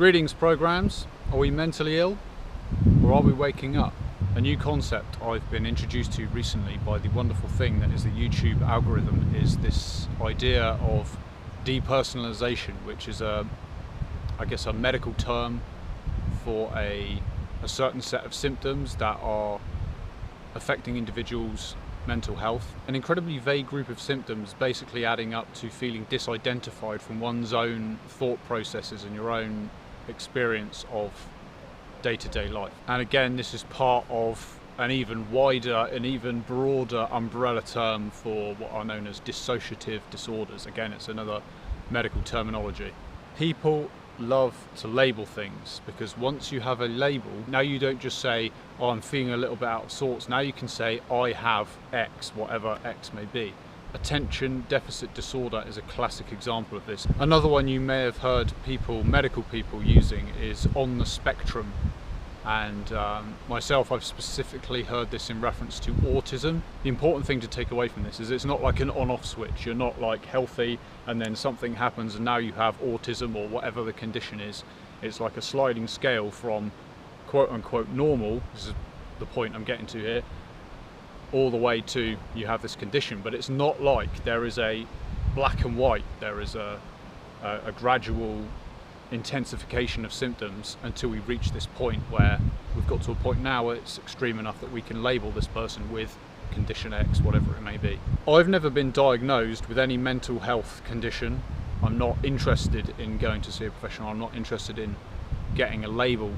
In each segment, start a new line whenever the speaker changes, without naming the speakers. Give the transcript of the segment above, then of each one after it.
Greetings programs, are we mentally ill or are we waking up? A new concept I've been introduced to recently by the wonderful thing that is the YouTube algorithm is this idea of depersonalization, which is I guess a medical term for a certain set of symptoms that are affecting individuals' mental health. An incredibly vague group of symptoms basically adding up to feeling disidentified from one's own thought processes and your own experience of day-to-day life. And again, this is part of an even wider and even broader umbrella term for what are known as dissociative disorders. Again, it's another medical terminology. People love to label things because once you have a label, now you don't just say, oh, I'm feeling a little bit out of sorts. Now you can say, I have X, whatever X may be. Attention deficit disorder is a classic example of this. Another one you may have heard medical people using is on the spectrum. And myself, I've specifically heard this in reference to autism. The important thing to take away from this is it's not like an on-off switch. You're not like healthy and then something happens and now you have autism or whatever the condition is. It's like a sliding scale from quote-unquote normal, this is the point I'm getting to here, all the way to you have this condition. But it's not like there is a black and white. There is a gradual intensification of symptoms until we reach this point where we've got to a point now where it's extreme enough that we can label this person with condition X, whatever it may be. I've never been diagnosed with any mental health condition. I'm not interested in going to see a professional. I'm not interested in getting a label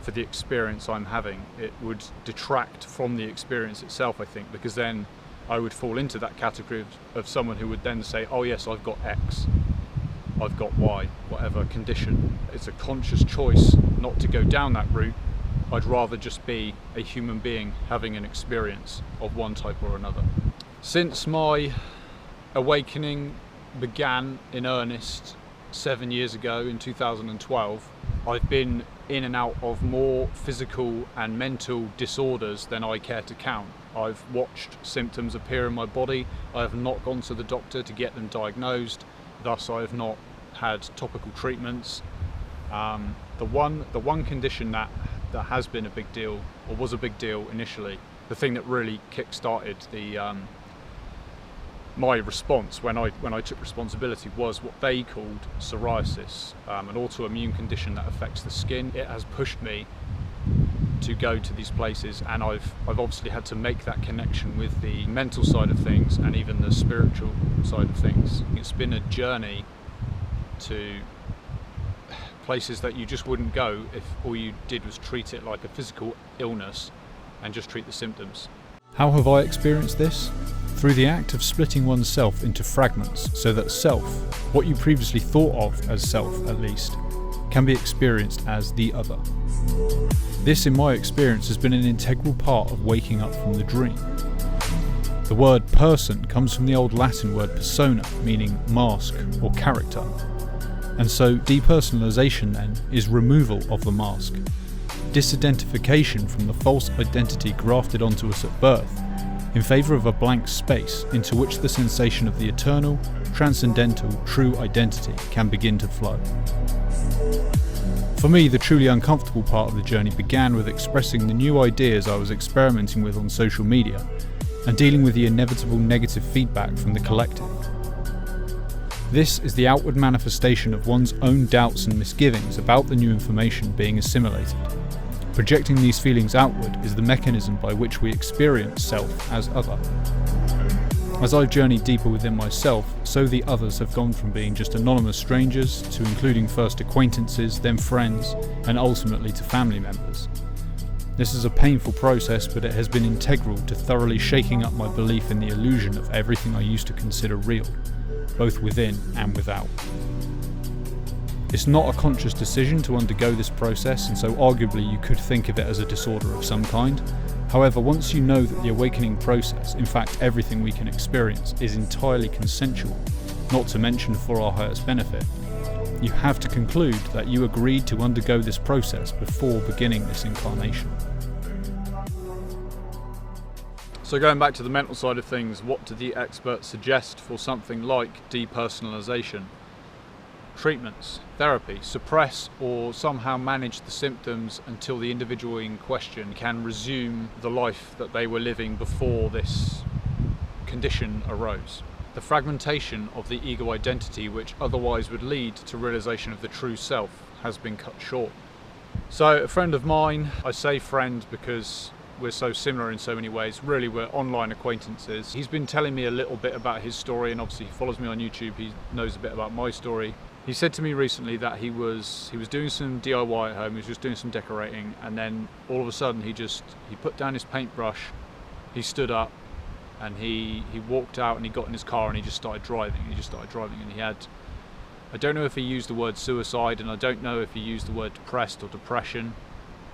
for the experience I'm having. It would detract from the experience itself, I think, because then I would fall into that category of someone who would then say, oh yes, I've got X, I've got Y, whatever condition. It's a conscious choice not to go down that route. I'd rather just be a human being having an experience of one type or another. Since my awakening began in earnest 7 years ago in 2012, I've been in and out of more physical and mental disorders than I care to count. I've watched symptoms appear in my body. I have not gone to the doctor to get them diagnosed. Thus, I have not had topical treatments. The one condition that has been a big deal, or was a big deal initially, the thing that really kick-started my response when I took responsibility was what they called psoriasis, an autoimmune condition that affects the skin. It has pushed me to go to these places, and I've obviously had to make that connection with the mental side of things and even the spiritual side of things. It's been a journey to places that you just wouldn't go if all you did was treat it like a physical illness and just treat the symptoms.
How have I experienced this? Through the act of splitting oneself into fragments so that self, what you previously thought of as self at least, can be experienced as the other. This, in my experience, has been an integral part of waking up from the dream. The word person comes from the old Latin word persona, meaning mask or character. And so depersonalization then is removal of the mask, disidentification from the false identity grafted onto us at birth, in favour of a blank space into which the sensation of the eternal, transcendental, true identity can begin to flow. For me, the truly uncomfortable part of the journey began with expressing the new ideas I was experimenting with on social media and dealing with the inevitable negative feedback from the collective. This is the outward manifestation of one's own doubts and misgivings about the new information being assimilated. Projecting these feelings outward is the mechanism by which we experience self as other. As I've journeyed deeper within myself, so the others have gone from being just anonymous strangers to including first acquaintances, then friends, and ultimately to family members. This is a painful process, but it has been integral to thoroughly shaking up my belief in the illusion of everything I used to consider real, both within and without. It's not a conscious decision to undergo this process, and so arguably you could think of it as a disorder of some kind. However, once you know that the awakening process, in fact everything we can experience, is entirely consensual, not to mention for our highest benefit, you have to conclude that you agreed to undergo this process before beginning this incarnation.
So going back to the mental side of things, what do the experts suggest for something like depersonalization? treatments, therapy, suppress or somehow manage the symptoms until the individual in question can resume the life that they were living before this condition arose. The fragmentation of the ego identity, which otherwise would lead to realization of the true self, has been cut short. So a friend of mine, I say friend because we're so similar in so many ways, really we're online acquaintances. He's been telling me a little bit about his story, and obviously he follows me on YouTube, he knows a bit about my story. He said to me recently that he was doing some DIY at home, he was just doing some decorating, and then all of a sudden he put down his paintbrush, he stood up, and he walked out and he got in his car and he just started driving. And he had, I don't know if he used the word suicide, and I don't know if he used the word depressed or depression,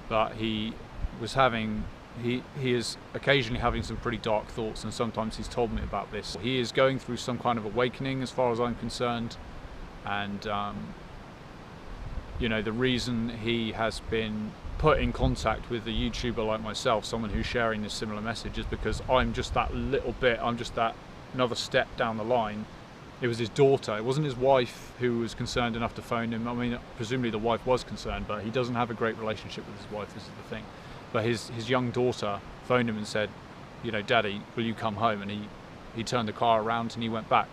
but he was having, he is occasionally having some pretty dark thoughts, and sometimes he's told me about this. He is going through some kind of awakening as far as I'm concerned, and you know, the reason he has been put in contact with a YouTuber like myself, someone who's sharing this similar message, is because I'm just that little bit, I'm just that another step down the line. It was his daughter, it wasn't his wife who was concerned enough to phone him. I mean, presumably the wife was concerned, but he doesn't have a great relationship with his wife, this is the thing. But his young daughter phoned him and said, you know, Daddy, will you come home? And he turned the car around and he went back.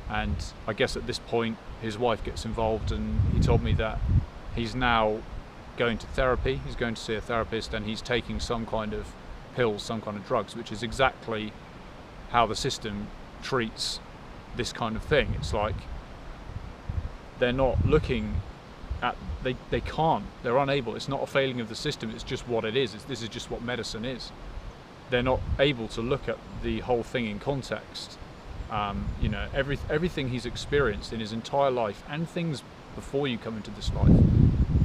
And I guess at this point his wife gets involved, and he told me that he's now going to therapy, he's going to see a therapist, and he's taking some kind of pills, some kind of drugs, which is exactly how the system treats this kind of thing. It's like they're not looking at, they can't, they're unable. It's not a failing of the system, it's just what it is. This is just what medicine is. They're not able to look at the whole thing in context. You know, everything he's experienced in his entire life, and things before you come into this life,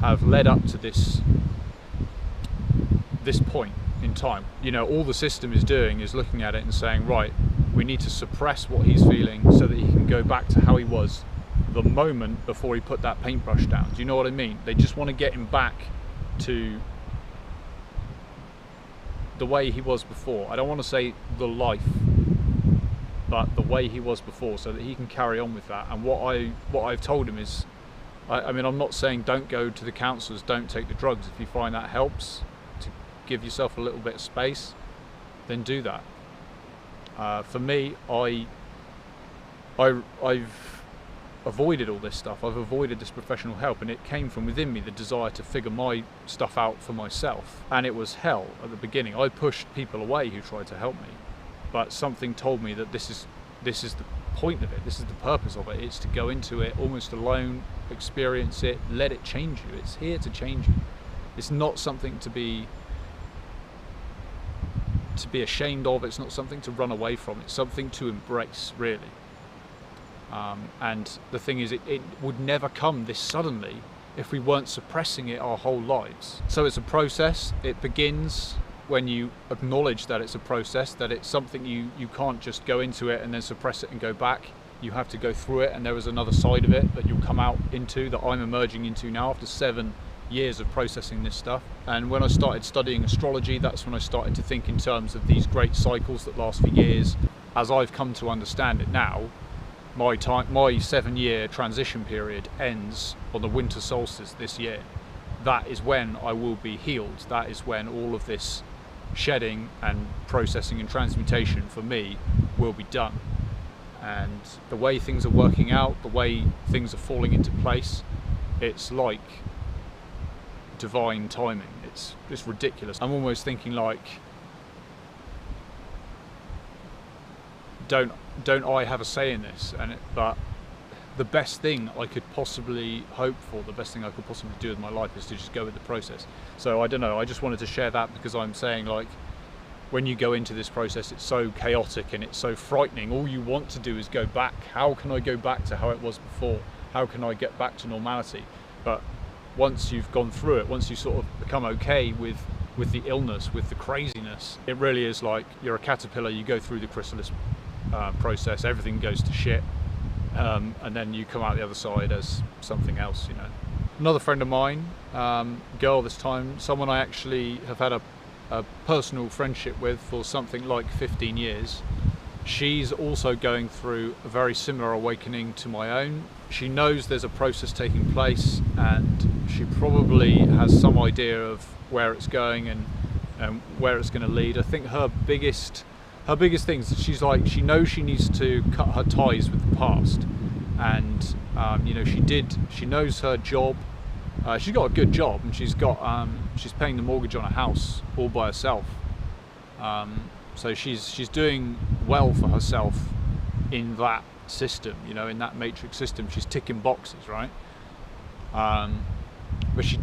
have led up to this point in time. You know, all the system is doing is looking at it and saying, right, we need to suppress what he's feeling so that he can go back to how he was the moment before he put that paintbrush down. Do you know what I mean? They just want to get him back to the way he was before. I don't want to say the life, but the way he was before, so that he can carry on with that. And what I've told him is, I mean, I'm not saying don't go to the counsellors, don't take the drugs. If you find that helps to give yourself a little bit of space, then do that. For me, I've avoided all this stuff. I've avoided this professional help, and it came from within me, the desire to figure my stuff out for myself. And it was hell at the beginning. I pushed people away who tried to help me, but something told me that this is the point of it, this is the purpose of it. It's to go into it almost alone, experience it, let it change you. It's here to change you. It's not something to be ashamed of. It's not something to run away from. It's something to embrace, really. And the thing is, it would never come this suddenly if we weren't suppressing it our whole lives. So it's a process. It begins when you acknowledge that it's a process, that it's something you can't just go into it and then suppress it and go back. You have to go through it, and there is another side of it that you'll come out into, that I'm emerging into now after 7 years of processing this stuff. And when I started studying astrology, that's when I started to think in terms of these great cycles that last for years. As I've come to understand it now, my 7-year transition period ends on the winter solstice this year. That is when I will be healed. That is when all of this shedding and processing and transmutation for me will be done. And the way things are working out, the way things are falling into place, it's like divine timing. It's just ridiculous. I'm almost thinking, like, don't I have a say in this? But the best thing I could possibly hope for, the best thing I could possibly do with my life, is to just go with the process. So I don't know, I just wanted to share that, because I'm saying, like, when you go into this process, it's so chaotic and it's so frightening. All you want to do is go back. How can I go back to how it was before? How can I get back to normality? But once you've gone through it, once you sort of become okay with the illness, with the craziness, it really is like you're a caterpillar. You go through the chrysalis process, everything goes to shit, and then you come out the other side as something else, you know. Another friend of mine, girl this time, someone I actually have had a personal friendship with for something like 15 years. She's also going through a very similar awakening to my own. she knows there's a process taking place, and she probably has some idea of where it's going and where it's going to lead. I think her biggest things is she knows she needs to cut her ties with the past, and she knows her job. She's got a good job, and she's paying the mortgage on a house all by herself. So she's doing well for herself in that system, in that matrix system. She's ticking boxes, right? But she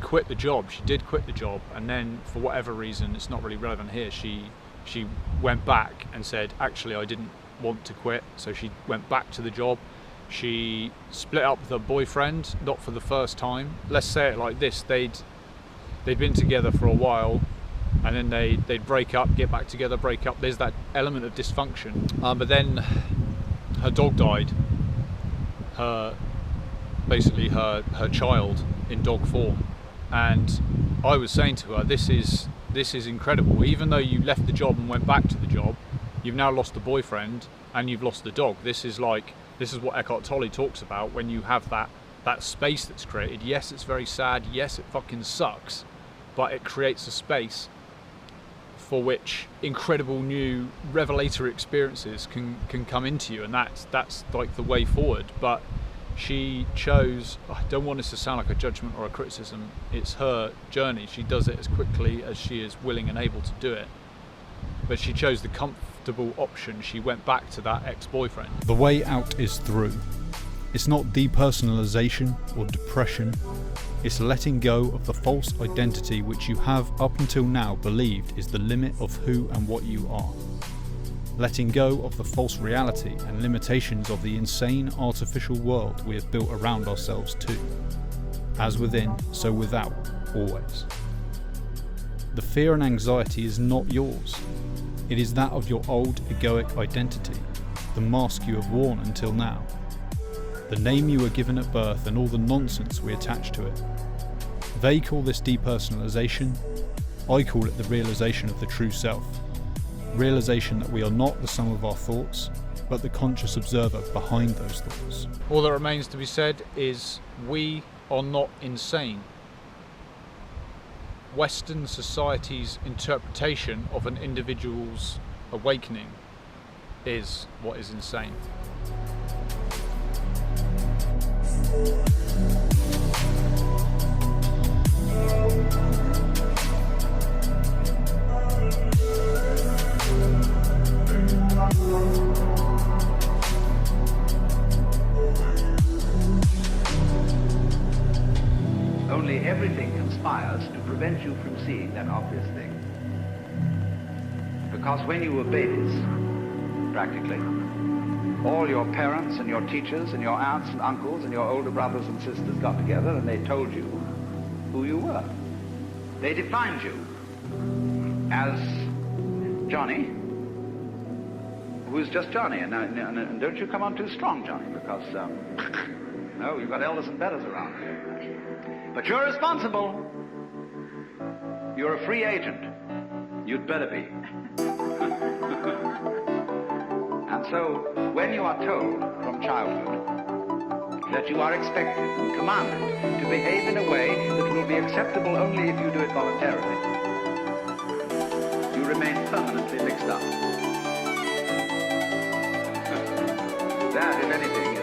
quit the job. She did quit the job, and then for whatever reason, it's not really relevant here, she went back and said, actually, I didn't want to quit. So she went back to the job. She split up with her boyfriend, not for the first time. Let's say it like this: they'd been together for a while, and then they'd break up, get back together, break up. There's that element of dysfunction. But then her dog died. Her child in dog form, and I was saying to her, this is incredible. Even though you left the job and went back to the job, you've now lost the boyfriend and you've lost the dog. This is what Eckhart Tolle talks about when you have that space that's created. Yes, it's very sad. Yes, it fucking sucks, but it creates a space for which incredible new revelatory experiences can come into you, and that's like the way forward. But she chose, I don't want this to sound like a judgment or a criticism, it's her journey. She does it as quickly as she is willing and able to do it. But she chose the comfortable option. She went back to that ex-boyfriend.
The way out is through. It's not depersonalization or depression. It's letting go of the false identity which you have up until now believed is the limit of who and what you are. Letting go of the false reality and limitations of the insane artificial world we have built around ourselves too. As within, so without, always. The fear and anxiety is not yours. It is that of your old egoic identity, the mask you have worn until now, the name you were given at birth and all the nonsense we attach to it. They call this depersonalization. I call it the realization of the true self. Realization that we are not the sum of our thoughts, but the conscious observer behind those thoughts.
All that remains to be said is we are not insane. Western society's interpretation of an individual's awakening is what is insane.
Only everything conspires to prevent you from seeing that obvious thing. Because when you were babies, practically, all your parents and your teachers and your aunts and uncles and your older brothers and sisters got together and they told you who you were. They defined you as Johnny, who's just Johnny. And don't you come on too strong, Johnny, because, no, you've got elders and betters around. But you're responsible. You're a free agent. You'd better be. And so, when you are told from childhood that you are expected and commanded to behave in a way that will be acceptable only if you do it voluntarily, you remain permanently mixed up. That, if anything,